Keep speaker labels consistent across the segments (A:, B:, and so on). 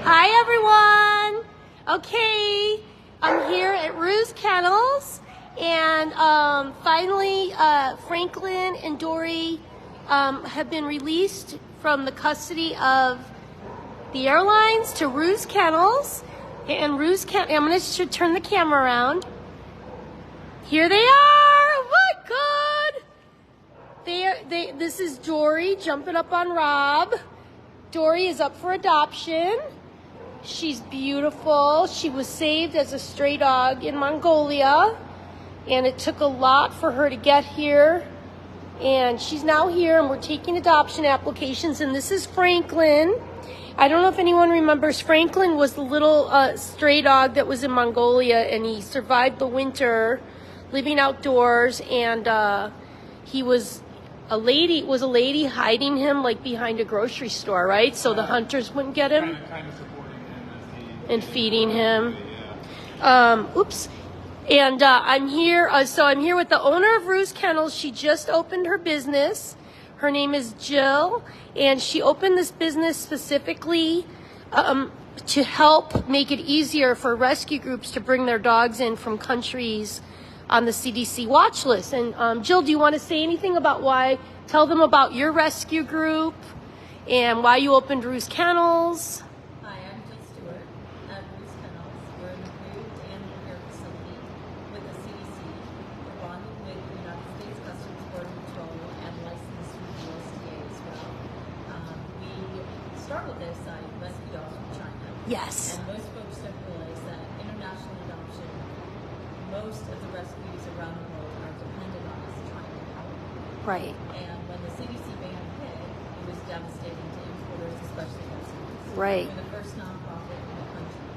A: Hi everyone. Okay, I'm here at Rue's Kennels, and finally Franklin and Dori have been released from the custody of the airlines to Rue's Kennels. And I'm going to turn the camera around. Here they are. Oh my God. This is Dori jumping up on Rob. Dori is up for adoption. She's beautiful. She was saved as a stray dog in Mongolia, and it took a lot for her to get here. And she's now here, and we're taking adoption applications. And this is Franklin. I don't know if anyone remembers, Franklin was the little stray dog that was in Mongolia, and he survived the winter living outdoors, and he was a lady hiding him like behind a grocery store, right? So the hunters wouldn't get him.
B: Kind of supporting him as
A: and feeding him.
B: Yeah.
A: Oops. And I'm here. I'm here with the owner of Rue's Kennels. She just opened her business. Her name is Jill, and she opened this business specifically to help make it easier for rescue groups to bring their dogs in from countries on the CDC watch list. And Jill, do you want to say anything about tell them about your rescue group and why you opened Rue's Kennels?
C: Hi, I'm Jill Stewart at Rue's Kennels. We're an approved animal care facility with the CDC. We're bonded with the United States Customs Border Patrol and licensed through the USDA as well. We started this site, rescue dogs from China.
A: Yes.
C: And most folks don't realize that international adoption, most of the rescues around the world are dependent on us trying to help.
A: Right.
C: And when the CDC ban hit, it was devastating to importers, especially rescues.
A: Right.
C: We're the first nonprofit in the country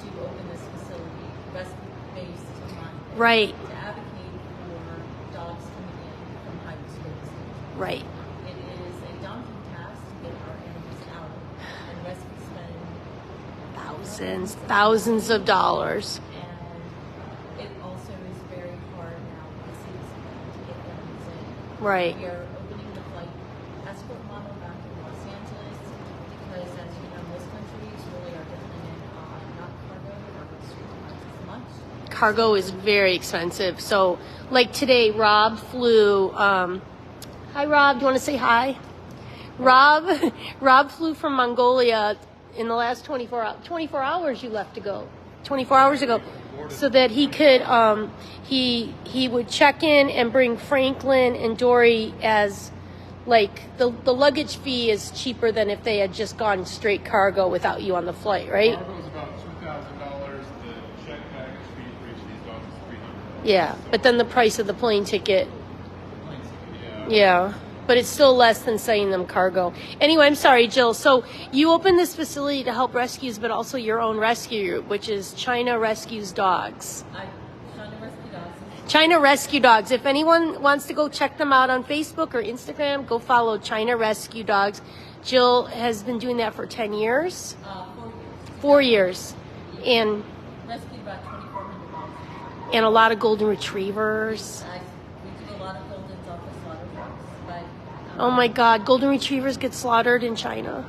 C: to open this facility, rescue-based monitoring,
A: Right.
C: to advocate for dogs coming in from high-risk places.
A: Right.
C: It is a daunting task to get our animals out, and rescue spend
A: Thousands of dollars.
C: and it also is very hard now with the CDC to get animals in.
A: Right.
C: We are opening the flight escort model back in Los Angeles because, as you know, most countries really are dependent on not cargo as much.
A: Cargo is very expensive. So, like today, Rob flew. Hi, Rob. Do you want to say hi? Rob flew from Mongolia in the last 24 hours. You left to go. 24 hours ago, so that he could he would check in and bring Franklin and Dori as like the luggage fee is cheaper than if they had just gone straight cargo without you on the flight, right?
B: Cargo is about $2,000. The check baggage fee for each of these dogs is $300.
A: Yeah, but then the price of the plane ticket.
B: Yeah.
A: Yeah, but it's still less than sending them cargo. Anyway, I'm sorry, Jill. So you opened this facility to help rescues, but also your own rescue group, which is China Rescues Dogs.
C: China Rescue Dogs.
A: China Rescue Dogs. If anyone wants to go check them out on Facebook or Instagram, go follow China Rescue Dogs. Jill has been doing that for 10 years.
C: 4 years.
A: 4 years. And
C: Rescued about 2,400 dogs.
A: a lot of golden retrievers.
C: We do a lot of Goldens off the slaughter trucks, but
A: Oh my God, golden retrievers get slaughtered in China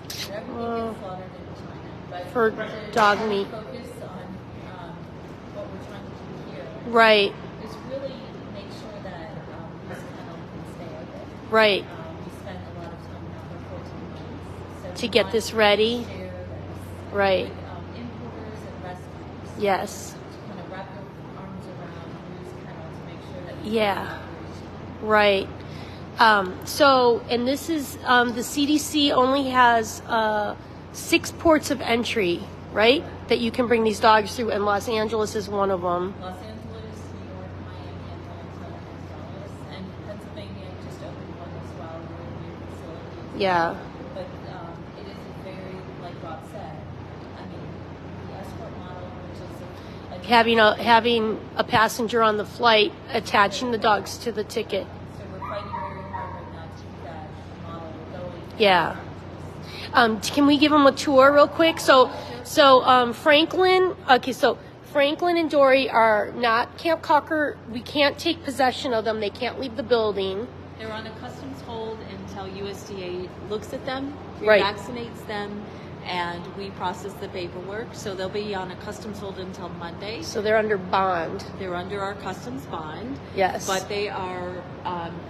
C: everything gets slaughtered in China. But
A: for
C: to
A: dog meat.
C: focus on what we're trying to do here
A: Right,
C: is really make sure that this kennel can stay open.
A: right.
C: We spent a lot of time now for 14 months
A: To get this ready.
C: share this
A: Right.
C: with importers and rescuers.
A: Yes.
C: To kind of wrap your arms around Rue's Kennel to make sure that we
A: Yeah.
C: have operation.
A: Right. And this is, the CDC only has 6 ports of entry, right? That you can bring these dogs through, and Los Angeles is one of them.
C: Los Angeles, New York, Miami, Atlanta, and Dallas, and Pennsylvania just opened one as well. We're in new facilities.
A: Yeah.
C: But it is a very, like Rob said, I mean, the escort model, which is
A: Having a passenger on the flight attaching the dogs to the ticket.
C: so we're fighting very hard right now to keep that model going.
A: Yeah. Can we give them a tour real quick? So Franklin and Dori can't cocker. We can't take possession of them. They can't leave the building.
D: They're on a customs hold until USDA looks at them,
A: Right.
D: vaccinates them,
C: and we process the paperwork. So they'll be on a customs hold until Monday.
A: So they're under bond.
C: They're under our customs bond.
A: Yes.
C: But they are,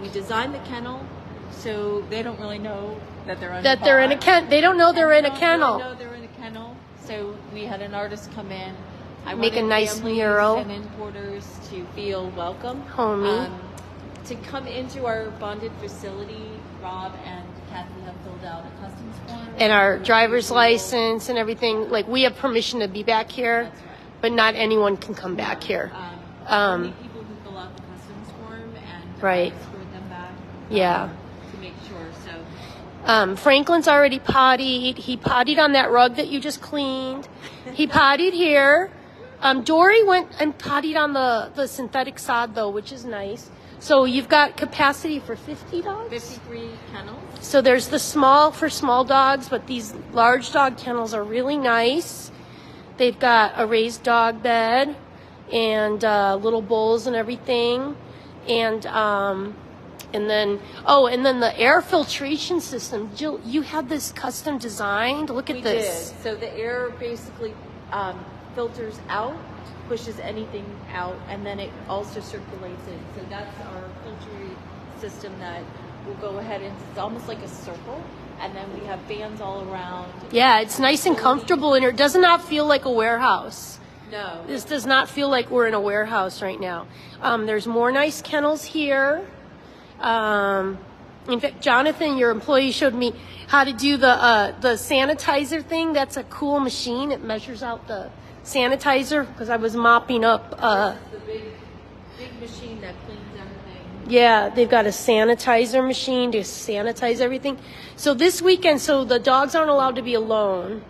C: we designed the kennel, so they don't really know that they're under
A: That they're in a
C: bond.
A: They don't know they're in a
C: They
A: kennel.
C: don't know they're in a kennel. So we had an artist come in. I
A: Make a
C: wanted
A: nice
C: families
A: mural.
C: and importers to feel welcome.
A: Homey.
C: To come into our bonded facility, Rob and Kathy have filled out a customs form.
A: And our driver's license and everything. Like, we have permission to be back here,
C: That's right.
A: but not anyone can come back here.
C: Only people who fill out the customs form and
A: Right.
C: escort them back.
A: Yeah.
C: To make sure. So
A: Franklin's already pottied. He pottied on that rug that you just cleaned. He pottied here. Dori went and pottied on the synthetic sod, though, which is nice. So you've got capacity for 50 dogs?
C: 53 kennels.
A: So there's the small for small dogs, but these large dog kennels are really nice. They've got a raised dog bed and little bowls and everything. And then the air filtration system. Jill, you had this custom designed. Look at this.
C: Did. So the air basically filters out, pushes anything out, and then it also circulates in. So that's our filtering system that will go ahead and it's almost like a circle, and then we have fans all around.
A: Yeah, it's nice and comfortable in here. It does not feel like a warehouse.
C: No.
A: This does not feel like we're in a warehouse right now. There's more nice kennels here. In fact, Jonathan, your employee, showed me how to do the sanitizer thing. That's a cool machine. It measures out the sanitizer because I was mopping up.
C: The big machine that cleans everything.
A: Yeah, they've got a sanitizer machine to sanitize everything. So this weekend, so the dogs aren't allowed to be alone.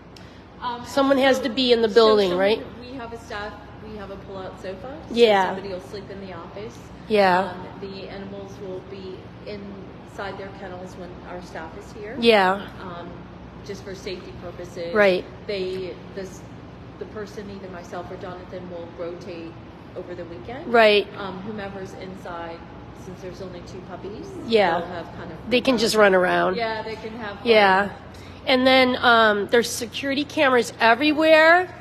A: Someone has to be in the building, right?
C: We have a staff. We have a pull-out sofa. So
A: Yeah.
C: somebody will sleep in the office.
A: Yeah.
C: The animals will be inside their kennels when our staff is here.
A: Yeah.
C: Just for safety purposes.
A: Right.
C: The person, either myself or Jonathan, will rotate over the weekend.
A: Right.
C: Whomever's inside, since there's only 2 puppies.
A: Yeah.
C: They'll have kind of.
A: They can just run around.
C: Yeah, they can have.
A: Yeah. And then there's security cameras everywhere.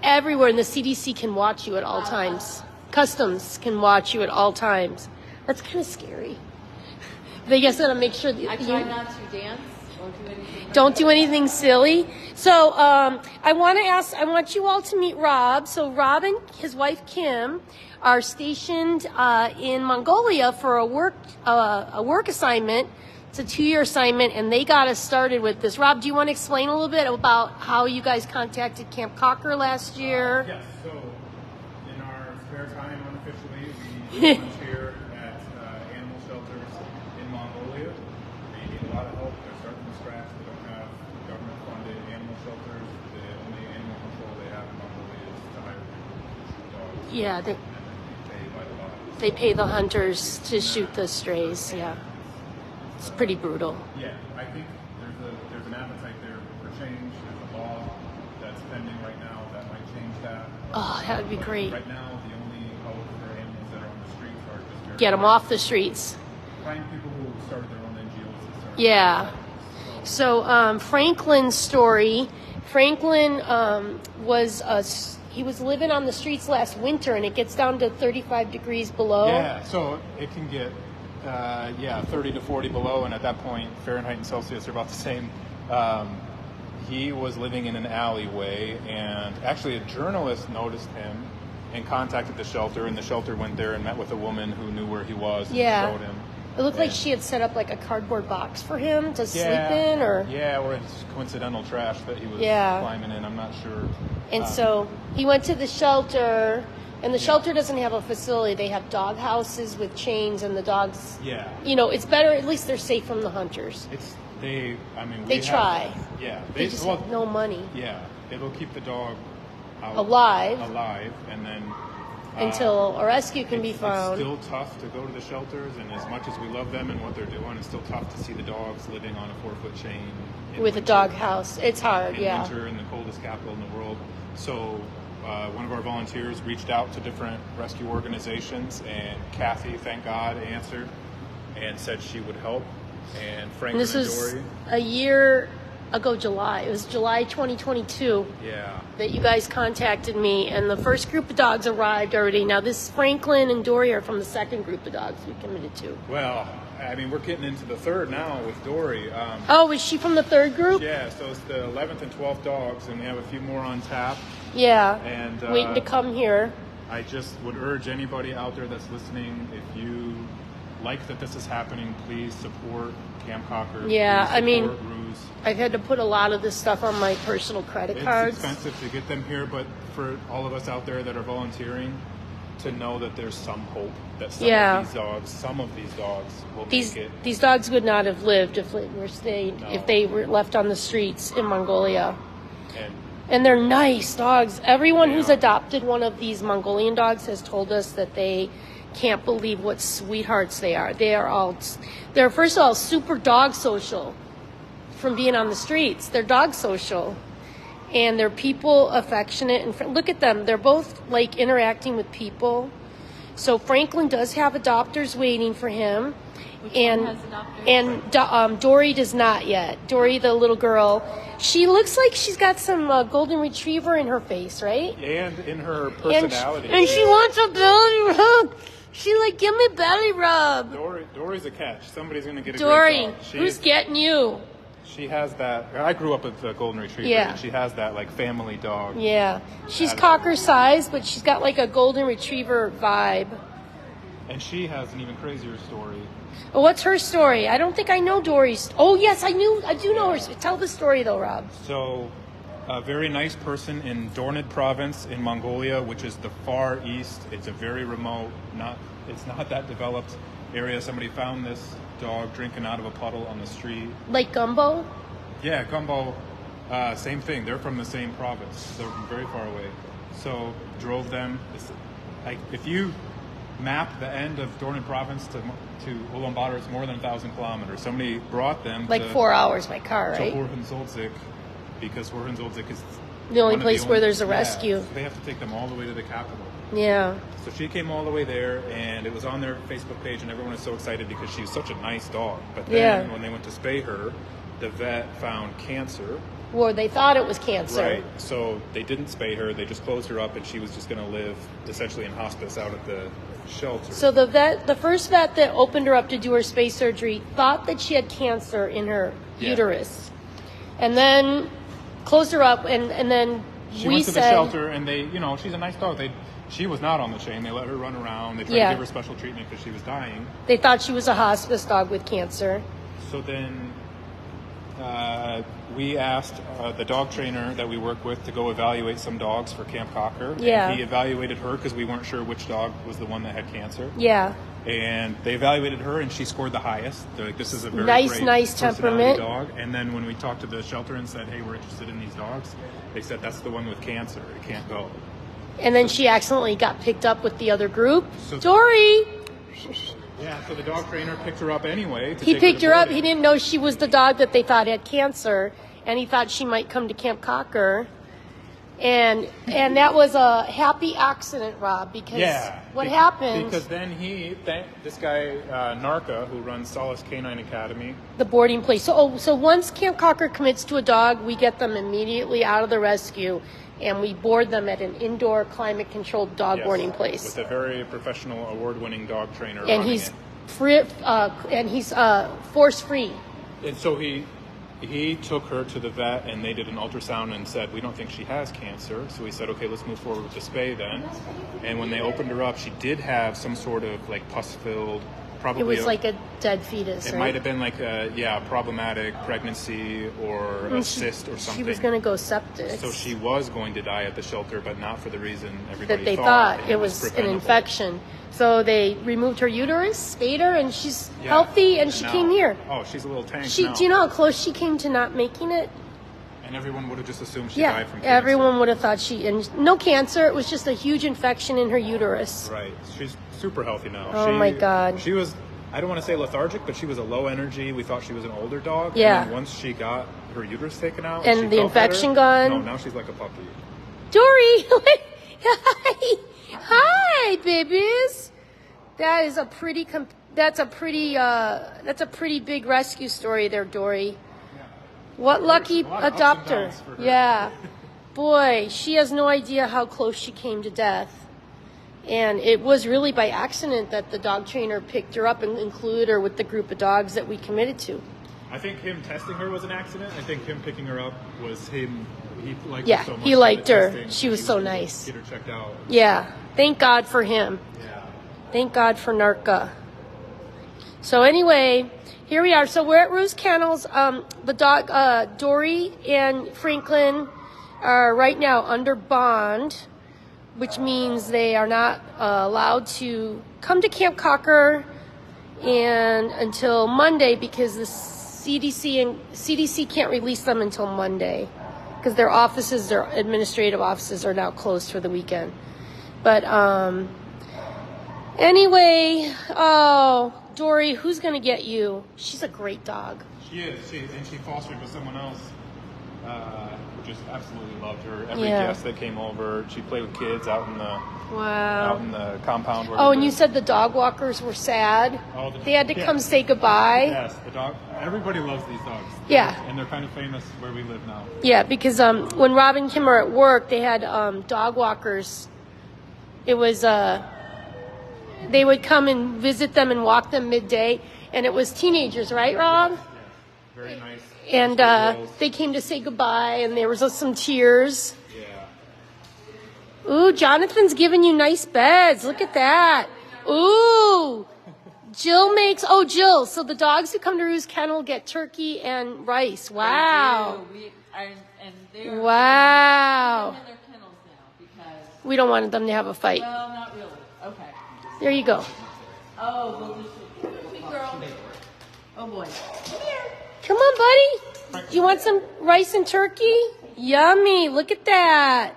A: Everywhere. And the CDC can watch you at all times. Customs can watch you at all times. That's kind of scary. They just gotta make sure that
C: I try not to dance or do anything.
A: Don't do anything silly. So I want you all to meet Rob. So Rob and his wife Kim are stationed in Mongolia for a work assignment. It's a 2-year assignment, and they got us started with this. Rob, do you want to explain a little bit about how you guys contacted Camp Cocker last year?
B: Yes. So in our spare time, unofficially, we volunteer at animal shelters in Mongolia. They need a lot of help. They're starting from scratch. They don't have government-funded animal shelters. The only animal control they have in Mongolia is to hire dogs.
A: Yeah,
B: And then they pay by the lot.
A: they pay the hunters to shoot the strays. Yeah, it's pretty brutal.
B: Yeah, I think there's an appetite there for change. There's a law that's pending right now that might change that.
A: Oh, that would be great.
B: Right now, the only hope for animals that are on the streets are just very
A: Get them off the streets.
B: find people who started their own NGOs and started.
A: Yeah. So Franklin's story. Franklin he was living on the streets last winter, and it gets down to 35 degrees below.
B: Yeah, so it can get 30 to 40 below, and at that point, Fahrenheit and Celsius are about the same. He was living in an alleyway, and actually a journalist noticed him and contacted the shelter, and the shelter went there and met with a woman who knew where he was and
A: Yeah.
B: showed him.
A: It looked like she had set up like a cardboard box for him to sleep
B: Yeah.
A: in, or
B: it's coincidental trash that he was
A: Yeah.
B: climbing in. I'm not sure.
A: and so he went to the shelter, and the shelter doesn't have a facility. They have dog houses with chains, and the dogs.
B: Yeah.
A: It's better. At least they're safe from the hunters.
B: They
A: try.
B: Yeah.
A: They just have no money
B: Yeah. It'll keep the dog
A: alive
B: and then
A: until a rescue can be
B: It's
A: found.
B: still tough to go to the shelters, and as much as we love them and what they're doing, it's still tough to see the dogs living on a 4-foot chain in
A: With a
B: winter.
A: dog house. It's hard,
B: In
A: yeah.
B: winter in the coldest capital in the world. So one of our volunteers reached out to different rescue organizations, and Kathy, thank God, answered and said she would help. And Franklin
A: And this
B: and
A: was
B: Dori.
A: a year July. It was July 2022
B: Yeah.
A: that you guys contacted me, and the first group of dogs arrived already. Now, this Franklin and Dori are from the second group of dogs we committed to.
B: Well, I mean, we're getting into the third now with Dori.
A: Oh, is she from the third group?
B: Yeah, so it's the 11th and 12th dogs, and we have a few more on tap.
A: Yeah.
B: And
A: waiting to come here.
B: I just would urge anybody out there that's listening, if you like that this is happening, please support Camp Cocker.
A: Yeah,
B: Please
A: I mean,
B: support Ruse.
A: I've had to put a lot of this stuff on my personal credit cards.
B: It's expensive to get them here, but for all of us out there that are volunteering, to know that there's some hope that some of these dogs will make it.
A: These dogs would not have lived if they were left on the streets in Mongolia. And they're nice dogs. Everyone who's adopted one of these Mongolian dogs has told us that they can't believe what sweethearts they are. They're first of all super dog social from being on the streets. They're dog social. And they're people affectionate. And look at them. They're both like interacting with people. So Franklin does have adopters waiting for him.
C: Which one has adopters?
A: And Dori does not yet. Dori, the little girl, she looks like she's got some golden retriever in her face, right?
B: And in her personality.
A: And she wants a belly rub. She like, give me a belly rub.
B: Dori's a catch. Somebody's going to get a
A: Dori,
B: great dog.
A: who's getting you?
B: She has that. I grew up with a golden retriever.
A: Yeah.
B: And she has that like family dog.
A: Yeah. She's cocker size, but she's got like a golden retriever vibe.
B: And she has an even crazier story.
A: Well, what's her story? I don't think I know Dori's. Oh, yes, I do know her. Tell the story, though, Rob.
B: So, a very nice person in Dornid province in Mongolia, which is the far east. It's a very remote, it's not that developed area. Somebody found this dog drinking out of a puddle on the street.
A: Like Gumbo?
B: Yeah, Gumbo, same thing. They're from the same province. They're from very far away. So, drove them. If you map the end of Dornid province to Ulaanbaatar, it's more than 1,000 kilometers. Somebody brought them
A: like 4 hours by car, right?
B: To Houefully, because Houefully is
A: the only place where there's a rescue.
B: So they have to take them all the way to the capital.
A: Yeah.
B: So she came all the way there, and it was on their Facebook page, and everyone was so excited because she was such a nice dog. But then when they went to spay her, the vet found cancer.
A: Well, they thought it was cancer.
B: Right. So they didn't spay her. They just closed her up, and she was just going to live essentially in hospice out at the shelter.
A: So the first vet that opened her up to do her spay surgery thought that she had cancer in her uterus, and then closed her up, and then
B: she went to the shelter, and they, she's a nice dog. She was not on the chain. They let her run around. They tried to give her special treatment because she was dying.
A: They thought she was a hospice dog with cancer.
B: So then we asked the dog trainer that we work with to go evaluate some dogs for Camp Cocker.
A: Yeah.
B: And he evaluated her because we weren't sure which dog was the one that had cancer.
A: Yeah.
B: And they evaluated her, and she scored the highest. They're like, this is a very
A: nice temperament
B: dog. And then when we talked to the shelter and said, hey, we're interested in these dogs, they said that's the one with cancer. It can't go.
A: And then she accidentally got picked up with the other group. Dori!
B: Yeah, so the dog trainer picked her up anyway.
A: He picked her up. He didn't know she was the dog that they thought had cancer, and he thought she might come to Camp Cocker. And that was a happy accident, Rob, because what happened...
B: Because then this guy, Narka, who runs Solace Canine Academy...
A: The boarding place. So once Camp Cocker commits to a dog, we get them immediately out of the rescue, and we board them at an indoor climate-controlled dog boarding place.
B: With a very professional, award-winning dog trainer.
A: And he's free, force-free.
B: And so he took her to the vet, and they did an ultrasound and said, we don't think she has cancer. So we said, okay, let's move forward with the spay then. And when they opened her up, she did have some sort of like pus-filled, probably...
A: It was like a dead fetus,
B: It might have been like a problematic pregnancy or a cyst or something.
A: She was going to go septic.
B: So she was going to die at the shelter, but not for the reason everybody
A: that they thought. It was an infection. So they removed her uterus, spayed her, and she's healthy, and she came here.
B: Oh, she's a little tank now.
A: Do you know how close she came to not making it?
B: And everyone would have just assumed she died from cancer.
A: Everyone would have thought and no cancer. It was just a huge infection in her uterus.
B: Right. She's super healthy now.
A: Oh, my God.
B: She was, I don't want to say lethargic, but she was a low energy. We thought she was an older dog.
A: Yeah.
B: And then once she got her uterus taken out.
A: And the infection gone.
B: No, now she's like a puppy.
A: Dori! Hi, babies! That's a pretty big rescue story there, Dori. What lucky
B: A lot of ups and
A: adopter.
B: downs for her.
A: Yeah. Boy, she has no idea how close she came to death. And it was really by accident that the dog trainer picked her up and included her with the group of dogs that we committed to.
B: I think him testing her was an accident. I think him picking her up was him. He liked
A: Yeah,
B: her so much.
A: he
B: in the
A: liked her.
B: testing.
A: She was
B: He
A: so
B: gonna
A: nice.
B: Get her checked out.
A: Yeah. Thank God for him.
B: Yeah.
A: Thank God for Narca. So anyway, here we are. So we're at Ruse Kennels. The dog, Dori and Franklin are right now under bond, which means they are not allowed to come to Camp Cocker and until Monday because the CDC can't release them until Monday because their offices, their administrative offices are now closed for the weekend. But anyway, oh, Dori, who's going to get you? She's a great dog.
B: She is. She fostered with someone else. Who just absolutely loved her. Every
A: Yeah.
B: guest that came over, she played with kids out in the
A: Wow.
B: compound. Where
A: Oh,
B: we
A: and you
B: lived.
A: said the dog walkers were sad.
B: Oh,
A: They had to
B: yeah.
A: come say goodbye.
B: Yes, the dog. Everybody loves these dogs.
A: Yeah.
B: And they're kind of famous where we live now.
A: Yeah, because when Rob and Kim were at work, they had dog walkers. It was they would come and visit them and walk them midday, and it was teenagers, right, Rob?
B: Yes. Very nice.
A: And
B: Nice girls.
A: they came to say goodbye, and there was some tears.
B: Yeah.
A: Ooh, Jonathan's giving you nice beds. Look at that. Ooh. Jill, so the dogs who come to Ruse Kennel get turkey and rice. Wow.
C: They're
A: Wow.
C: in their kennels now because,
A: We don't want them to have a fight.
C: well, not really. Okay.
A: There you go.
C: Oh, well, this is girl. Oh boy.
A: Come on, buddy. Do you want some rice and turkey? Yummy. Look at that.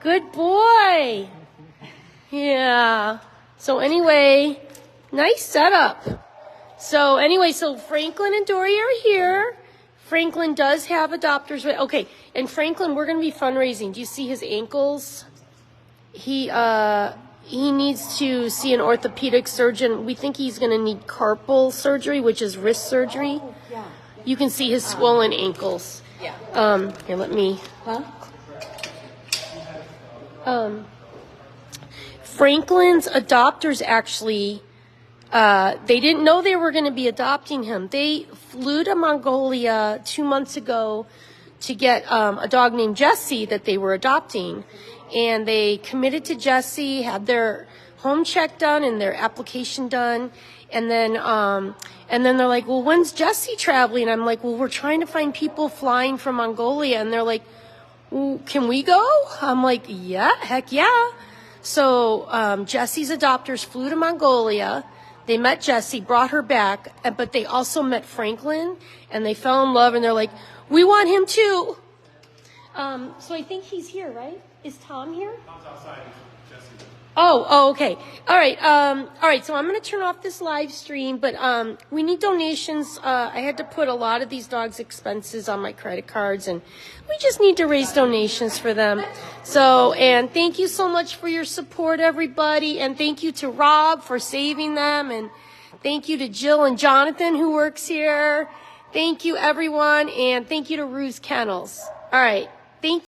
A: Good boy. Yeah. So anyway, nice setup. So anyway, so Franklin and Dori are here. Franklin does have adopters. Okay, and Franklin, we're going to be fundraising. Do you see his ankles? He needs to see an orthopedic surgeon. We think he's going to need carpal surgery, which is wrist surgery.
C: Yeah.
A: You can see his swollen ankles.
C: Yeah.
A: Here, let me.
C: Huh?
A: Franklin's adopters actually, they didn't know they were going to be adopting him. They flew to Mongolia 2 months ago to get a dog named Jessie that they were adopting. And they committed to Jessie, had their home check done and their application done. And then they're like, well, when's Jessie traveling? I'm like, well, we're trying to find people flying from Mongolia. And they're like, well, can we go? I'm like, yeah, heck yeah. So Jessie's adopters flew to Mongolia. They met Jessie, brought her back, but they also met Franklin, and they fell in love, and they're like, we want him too. So I think he's here, right? Is Tom here?
B: Tom's outside. Jesse.
A: Oh, okay. All right. So I'm going to turn off this live stream, but we need donations. I had to put a lot of these dogs' expenses on my credit cards, and we just need to raise donations for them. So, and thank you so much for your support, everybody, and thank you to Rob for saving them, and thank you to Jill and Jonathan who works here. Thank you, everyone, and thank you to Ruse Kennels. All right. Thank